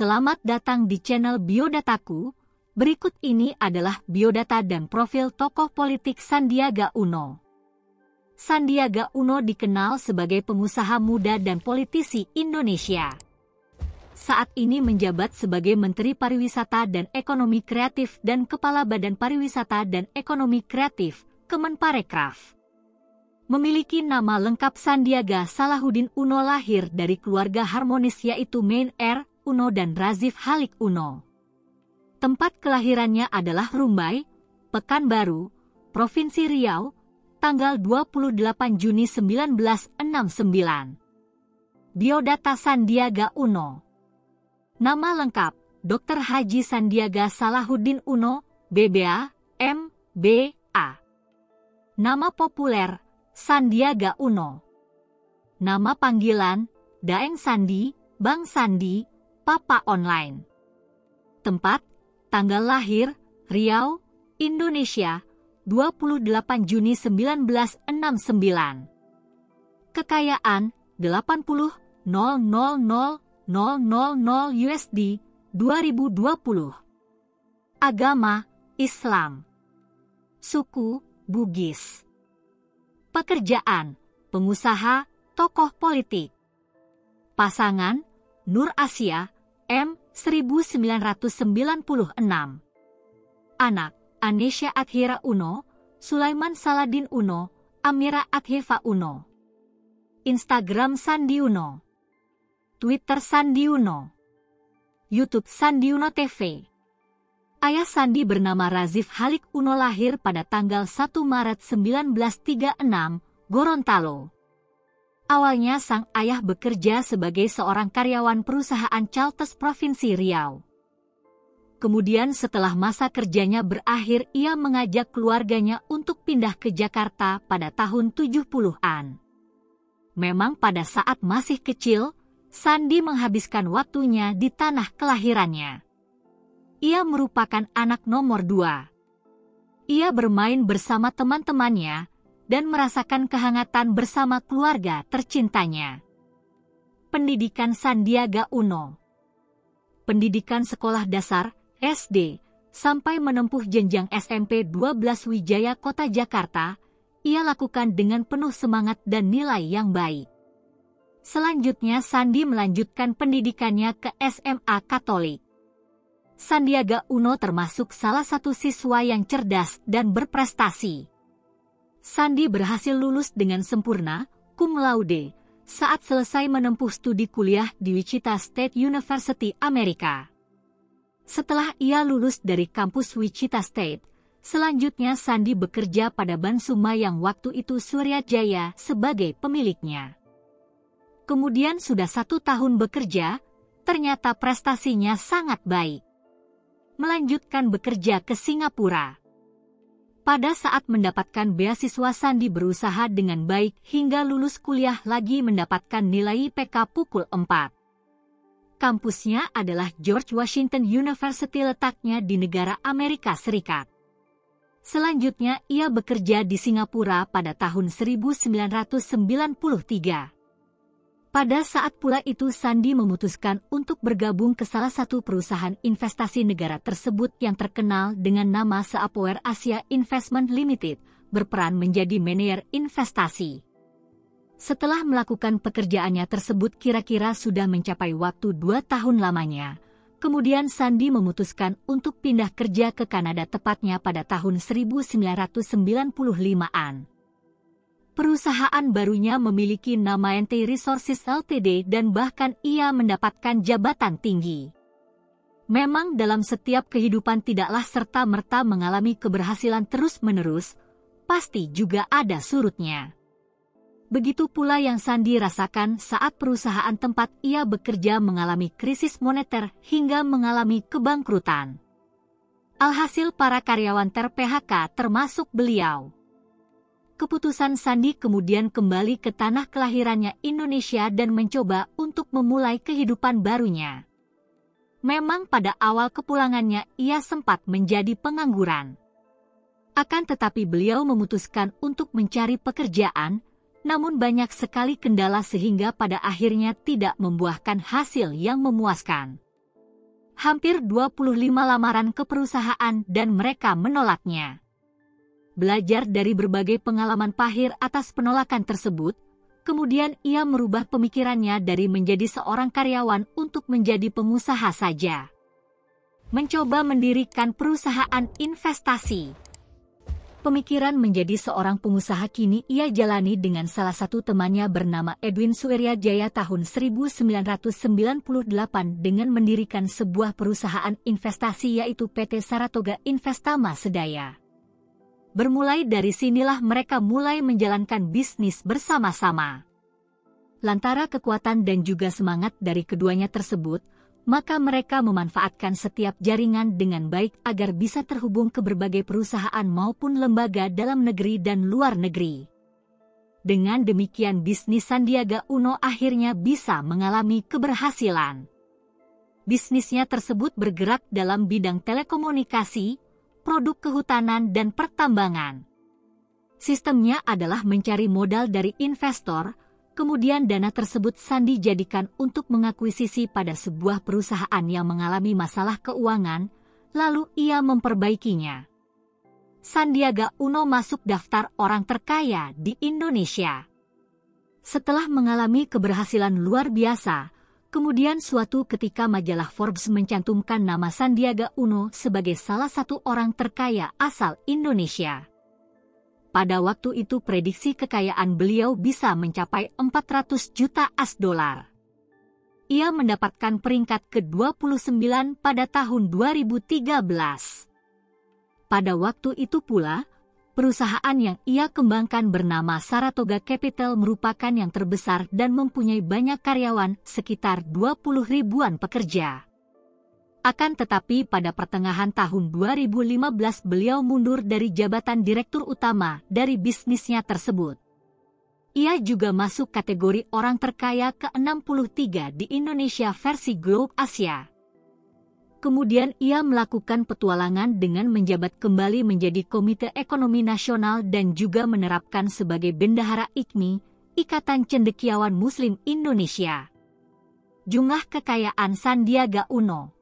Selamat datang di channel Biodataku. Berikut ini adalah biodata dan profil tokoh politik Sandiaga Uno. Sandiaga Uno dikenal sebagai pengusaha muda dan politisi Indonesia. Saat ini menjabat sebagai Menteri Pariwisata dan Ekonomi Kreatif dan Kepala Badan Pariwisata dan Ekonomi Kreatif, Kemenparekraf. Memiliki nama lengkap Sandiaga Salahuddin Uno, lahir dari keluarga harmonis yaitu Mein R. Uno dan Razif Halik Uno. Tempat kelahirannya adalah Rumbai, Pekanbaru, Provinsi Riau, tanggal 28 Juni 1969. Biodata Sandiaga Uno. Nama lengkap, Dr. Haji Sandiaga Salahuddin Uno, BBA, M.B.A. Nama populer, Sandiaga Uno. Nama panggilan, Daeng Sandi, Bang Sandi, Papa Online. Tempat, tanggal lahir, Riau, Indonesia, 28 Juni 1969. Kekayaan, 80.000.000 USD, 2020. Agama, Islam. Suku, Bugis. Pekerjaan, pengusaha, tokoh politik. Pasangan, Nur Asia, M. 1996. Anak, Anesya Athira Uno, Sulaiman Saladin Uno, Amira Atheva Uno. Instagram Sandi Uno. Twitter Sandi Uno. YouTube Sandi Uno TV. Ayah Sandi bernama Razif Halik Uno, lahir pada tanggal 1 Maret 1936, Gorontalo. Awalnya sang ayah bekerja sebagai seorang karyawan perusahaan Chalters Provinsi Riau. Kemudian setelah masa kerjanya berakhir, ia mengajak keluarganya untuk pindah ke Jakarta pada tahun 70-an. Memang pada saat masih kecil, Sandi menghabiskan waktunya di tanah kelahirannya. Ia merupakan anak nomor 2. Ia bermain bersama teman-temannya dan merasakan kehangatan bersama keluarga tercintanya. Pendidikan Sandiaga Uno. Pendidikan sekolah dasar, SD, sampai menempuh jenjang SMP 12 Wijaya Kota Jakarta, ia lakukan dengan penuh semangat dan nilai yang baik. Selanjutnya Sandi melanjutkan pendidikannya ke SMA Katolik. Sandiaga Uno termasuk salah satu siswa yang cerdas dan berprestasi. Sandi berhasil lulus dengan sempurna, cum laude, saat selesai menempuh studi kuliah di Wichita State University, Amerika. Setelah ia lulus dari kampus Wichita State, selanjutnya Sandi bekerja pada Bansuma yang waktu itu Surya Jaya sebagai pemiliknya. Kemudian sudah 1 tahun bekerja, ternyata prestasinya sangat baik. Melanjutkan bekerja ke Singapura. Pada saat mendapatkan beasiswa, Sandi berusaha dengan baik hingga lulus kuliah lagi mendapatkan nilai IPK pukul 4. Kampusnya adalah George Washington University, letaknya di negara Amerika Serikat. Selanjutnya ia bekerja di Singapura pada tahun 1993. Pada saat pula itu Sandi memutuskan untuk bergabung ke salah satu perusahaan investasi negara tersebut yang terkenal dengan nama Seapower Asia Investment Limited, berperan menjadi manajer investasi. Setelah melakukan pekerjaannya tersebut kira-kira sudah mencapai waktu 2 tahun lamanya, kemudian Sandi memutuskan untuk pindah kerja ke Kanada, tepatnya pada tahun 1995-an. Perusahaan barunya memiliki nama NT Resources Ltd dan bahkan ia mendapatkan jabatan tinggi. Memang dalam setiap kehidupan tidaklah serta-merta mengalami keberhasilan terus-menerus, pasti juga ada surutnya. Begitu pula yang Sandi rasakan saat perusahaan tempat ia bekerja mengalami krisis moneter hingga mengalami kebangkrutan. Alhasil para karyawan ter-PHK termasuk beliau. Keputusan Sandi kemudian kembali ke tanah kelahirannya Indonesia dan mencoba untuk memulai kehidupan barunya. Memang pada awal kepulangannya ia sempat menjadi pengangguran. Akan tetapi beliau memutuskan untuk mencari pekerjaan, namun banyak sekali kendala sehingga pada akhirnya tidak membuahkan hasil yang memuaskan. hampir 25 lamaran ke perusahaan dan mereka menolaknya. Belajar dari berbagai pengalaman pahit atas penolakan tersebut, kemudian ia merubah pemikirannya dari menjadi seorang karyawan untuk menjadi pengusaha saja. Mencoba mendirikan perusahaan investasi. Pemikiran menjadi seorang pengusaha kini ia jalani dengan salah satu temannya bernama Edwin Suryajaya tahun 1998 dengan mendirikan sebuah perusahaan investasi yaitu PT Saratoga Investama Sedaya. Bermulai dari sinilah mereka mulai menjalankan bisnis bersama-sama. Lantara kekuatan dan juga semangat dari keduanya tersebut, maka mereka memanfaatkan setiap jaringan dengan baik agar bisa terhubung ke berbagai perusahaan maupun lembaga dalam negeri dan luar negeri. Dengan demikian bisnis Sandiaga Uno akhirnya bisa mengalami keberhasilan. Bisnisnya tersebut bergerak dalam bidang telekomunikasi, produk kehutanan dan pertambangan. Sistemnya adalah mencari modal dari investor, kemudian dana tersebut Sandi jadikan untuk mengakuisisi pada sebuah perusahaan yang mengalami masalah keuangan, lalu ia memperbaikinya. Sandiaga Uno masuk daftar orang terkaya di Indonesia. Setelah mengalami keberhasilan luar biasa, kemudian suatu ketika majalah Forbes mencantumkan nama Sandiaga Uno sebagai salah satu orang terkaya asal Indonesia. Pada waktu itu prediksi kekayaan beliau bisa mencapai 400 juta US$. Ia mendapatkan peringkat ke-29 pada tahun 2013. Pada waktu itu pula, perusahaan yang ia kembangkan bernama Saratoga Capital merupakan yang terbesar dan mempunyai banyak karyawan, sekitar 20 ribuan pekerja. Akan tetapi pada pertengahan tahun 2015 beliau mundur dari jabatan direktur utama dari bisnisnya tersebut. Ia juga masuk kategori orang terkaya ke-63 di Indonesia versi Globe Asia. Kemudian ia melakukan petualangan dengan menjabat kembali menjadi Komite Ekonomi Nasional dan juga menerapkan sebagai Bendahara IKMI, Ikatan Cendekiawan Muslim Indonesia. Jumlah kekayaan Sandiaga Uno.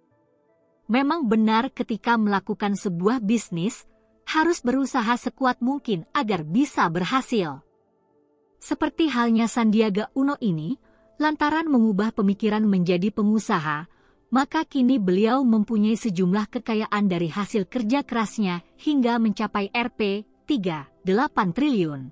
Memang benar ketika melakukan sebuah bisnis, harus berusaha sekuat mungkin agar bisa berhasil. Seperti halnya Sandiaga Uno ini, lantaran mengubah pemikiran menjadi pengusaha, maka kini beliau mempunyai sejumlah kekayaan dari hasil kerja kerasnya hingga mencapai Rp3,8 triliun.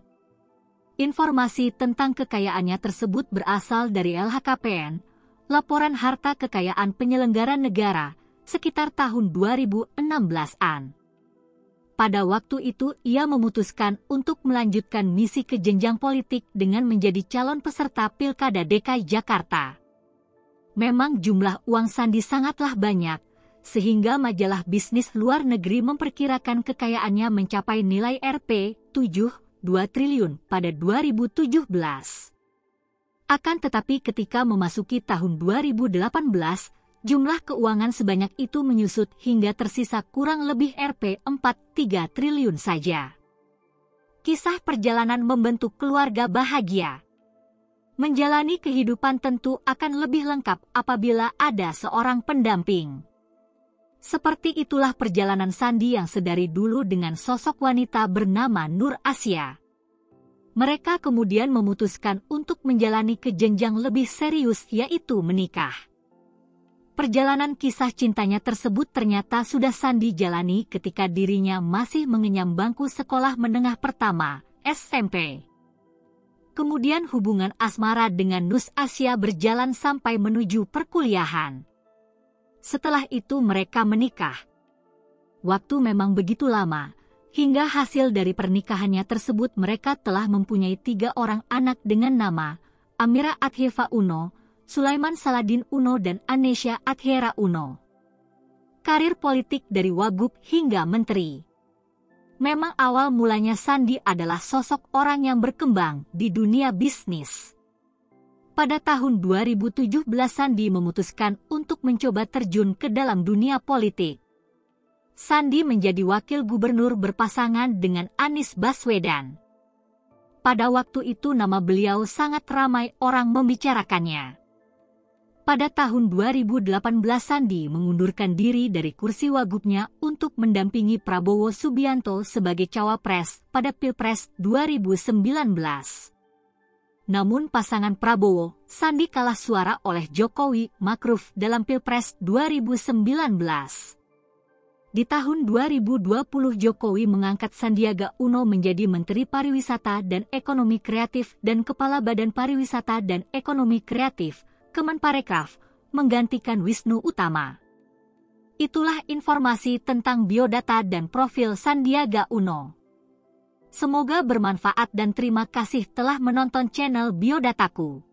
Informasi tentang kekayaannya tersebut berasal dari LHKPN, Laporan Harta Kekayaan Penyelenggara Negara, sekitar tahun 2016-an. Pada waktu itu ia memutuskan untuk melanjutkan misi ke jenjang politik dengan menjadi calon peserta Pilkada DKI Jakarta. Memang jumlah uang Sandi sangatlah banyak, sehingga majalah bisnis luar negeri memperkirakan kekayaannya mencapai nilai Rp7,2 triliun pada 2017. Akan tetapi ketika memasuki tahun 2018, jumlah keuangan sebanyak itu menyusut hingga tersisa kurang lebih Rp4,3 triliun saja. Kisah perjalanan membentuk keluarga bahagia. Menjalani kehidupan tentu akan lebih lengkap apabila ada seorang pendamping. Seperti itulah perjalanan Sandi yang sedari dulu dengan sosok wanita bernama Nur Asia. Mereka kemudian memutuskan untuk menjalani ke jenjang lebih serius yaitu menikah. Perjalanan kisah cintanya tersebut ternyata sudah Sandi jalani ketika dirinya masih mengenyam bangku sekolah menengah pertama, SMP. Kemudian hubungan asmara dengan Nur Asia berjalan sampai menuju perkuliahan. Setelah itu mereka menikah. Waktu memang begitu lama, hingga hasil dari pernikahannya tersebut mereka telah mempunyai 3 orang anak dengan nama Amira Athiefa Uno, Sulaiman Saladin Uno dan Anesya Athiera Uno. Karir politik dari wagub hingga menteri. Memang awal mulanya Sandi adalah sosok orang yang berkembang di dunia bisnis. Pada tahun 2017 Sandi memutuskan untuk mencoba terjun ke dalam dunia politik. Sandi menjadi wakil gubernur berpasangan dengan Anies Baswedan. Pada waktu itu nama beliau sangat ramai orang membicarakannya. Pada tahun 2018 Sandi mengundurkan diri dari kursi wagubnya untuk mendampingi Prabowo Subianto sebagai cawapres pada Pilpres 2019. Namun pasangan Prabowo, Sandi kalah suara oleh Jokowi Makruf dalam Pilpres 2019. Di tahun 2020 Jokowi mengangkat Sandiaga Uno menjadi Menteri Pariwisata dan Ekonomi Kreatif dan Kepala Badan Pariwisata dan Ekonomi Kreatif, Kemenparekraf, menggantikan Wisnu Utama. Itulah informasi tentang biodata dan profil Sandiaga Uno. Semoga bermanfaat dan terima kasih telah menonton channel Biodataku.